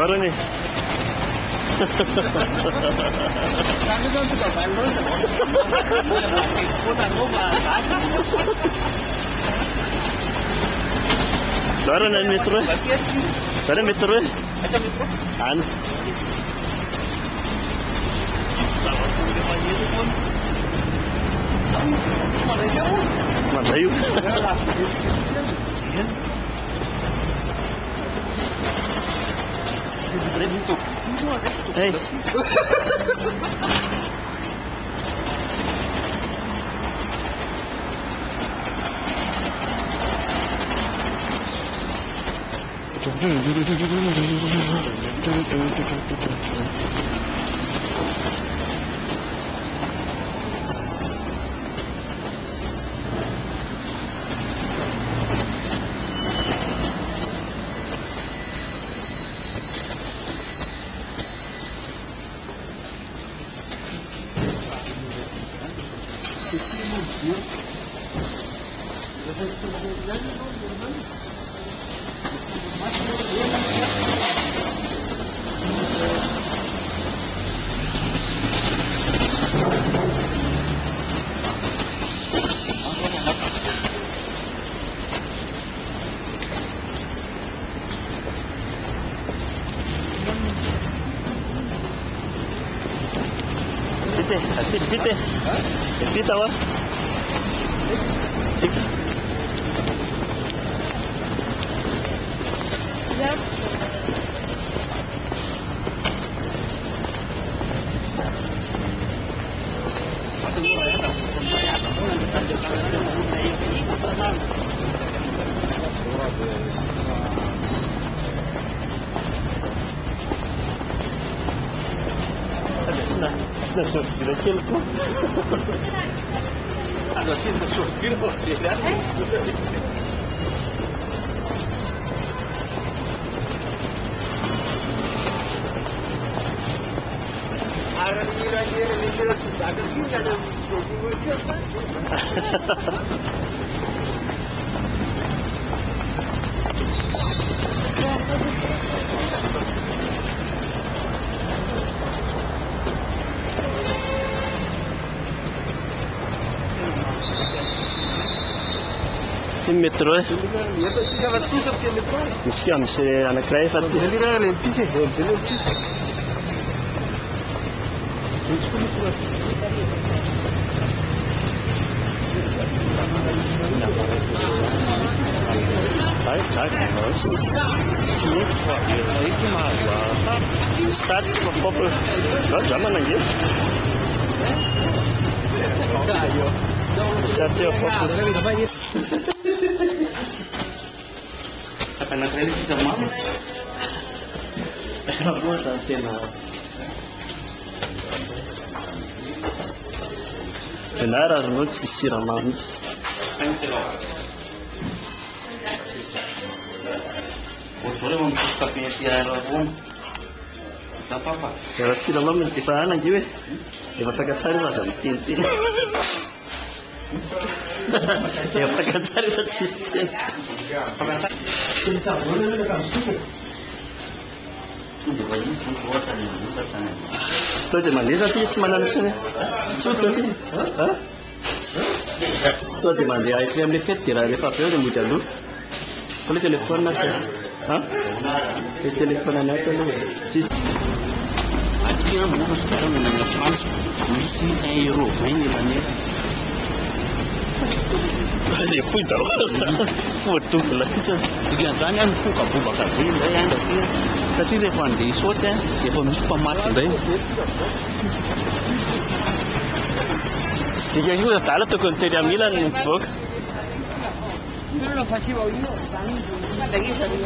baru nih. Baru nih metro. Baru metro. An. Malayo. Hey. Pite. Pita wa. Sudah sopir kecilku. Ada sih sopir kok dia. Ada di lagi ada juga ada metro misi anak kaya fatti zaman lagi anak ini sih zaman aku nanti benar harus siraman boleh membuka penyiaran album apa kalau siraman mentifan aja weh ya pakai cari macam tinti ya pakai cari sistem 진짜 원래는 약간 수고. 근데 왜 이렇게 좋았잖아요. 못했잖아요. 또지만 내가 쓰겠지만 하는 시네. 수고지. 또지만 dia itu yang lihat tiada ada papel yang mudah lu. Kalau telepon nasi, telepon anak tu lu. Akhirnya musuh sekarang dengan trans misi euro, ini mana? Dia pun tahu. Foto pula tu. Dia tanya fuka buka kaki, dia yang dia. Tapi dia pun di soda, dia pun suka macam dia. Dia juga tahu tu kan dia Milan buk. Dulu pasti bawa ini, lagi sekali.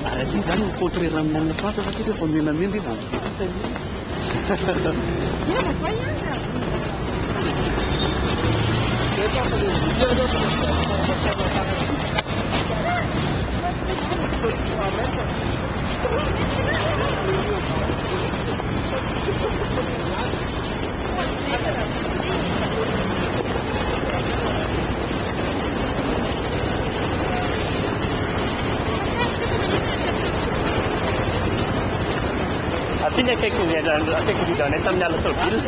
Ada di sana putri Ramdan lepas saja dia pun Milan ini pun. Ya, banyak. ne kake ne da kake da ne tam yalla to virus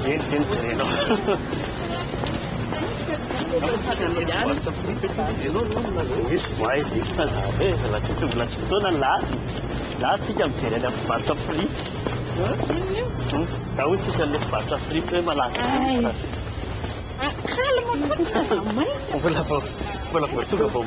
Gente sereno. This why this has happened. Let's do na lahat. Lahat siya sereno pasta free. Tahu siya le pasta free pe malasa. Akala mo ba? Wala po. Wala po. Tuga po.